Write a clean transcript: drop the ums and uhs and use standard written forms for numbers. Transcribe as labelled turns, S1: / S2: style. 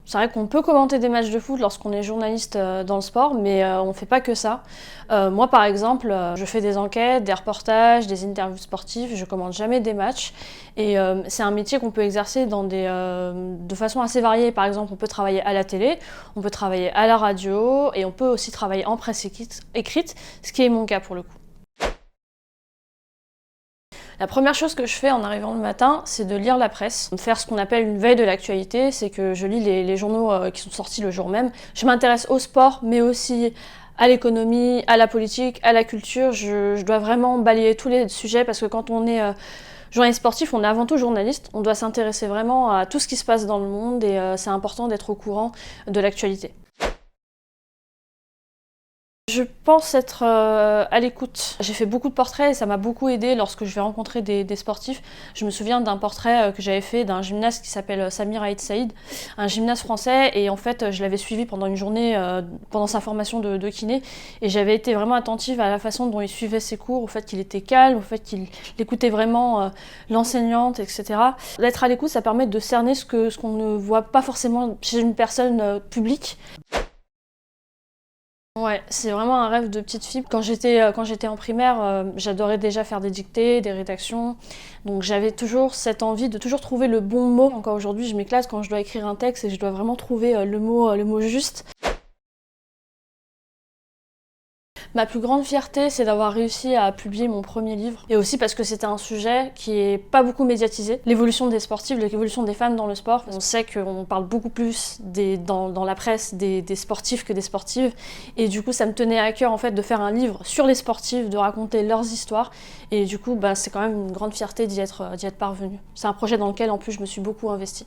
S1: C'est vrai qu'on peut commenter des matchs de foot lorsqu'on est journaliste dans le sport, mais on ne fait pas que ça. Moi, par exemple, je fais des enquêtes, des reportages, des interviews sportives, je commente jamais des matchs. Et c'est un métier qu'on peut exercer de façon assez variée. Par exemple, on peut travailler à la télé, on peut travailler à la radio, et on peut aussi travailler en presse écrite, ce qui est mon cas pour le coup. La première chose que je fais en arrivant le matin, c'est de lire la presse, faire ce qu'on appelle une veille de l'actualité, c'est que je lis les journaux qui sont sortis le jour même. Je m'intéresse au sport, mais aussi à l'économie, à la politique, à la culture. Je dois vraiment balayer tous les sujets parce que quand on est journaliste sportif, on est avant tout journaliste. On doit s'intéresser vraiment à tout ce qui se passe dans le monde et c'est important d'être au courant de l'actualité. Je pense être à l'écoute. J'ai fait beaucoup de portraits et ça m'a beaucoup aidé lorsque je vais rencontrer des sportifs. Je me souviens d'un portrait que j'avais fait d'un gymnaste qui s'appelle Samir Aït Saïd, un gymnaste français, et en fait je l'avais suivi pendant une journée, pendant sa formation de kiné, et j'avais été vraiment attentive à la façon dont il suivait ses cours, au fait qu'il était calme, au fait qu'il écoutait vraiment l'enseignante, etc. D'être à l'écoute, ça permet de cerner ce qu'on ne voit pas forcément chez une personne publique. Ouais, c'est vraiment un rêve de petite fille. Quand j'étais en primaire, j'adorais déjà faire des dictées, des rédactions. Donc j'avais toujours cette envie de toujours trouver le bon mot. Encore aujourd'hui, je m'éclate quand je dois écrire un texte et je dois vraiment trouver le mot juste. Ma plus grande fierté, c'est d'avoir réussi à publier mon premier livre. Et aussi parce que c'était un sujet qui est pas beaucoup médiatisé. L'évolution des sportifs, l'évolution des femmes dans le sport. On sait qu'on parle beaucoup plus dans la presse des sportifs que des sportives. Et du coup, ça me tenait à cœur en fait de faire un livre sur les sportifs, de raconter leurs histoires. Et du coup, c'est quand même une grande fierté d'y être parvenue. C'est un projet dans lequel en plus je me suis beaucoup investie.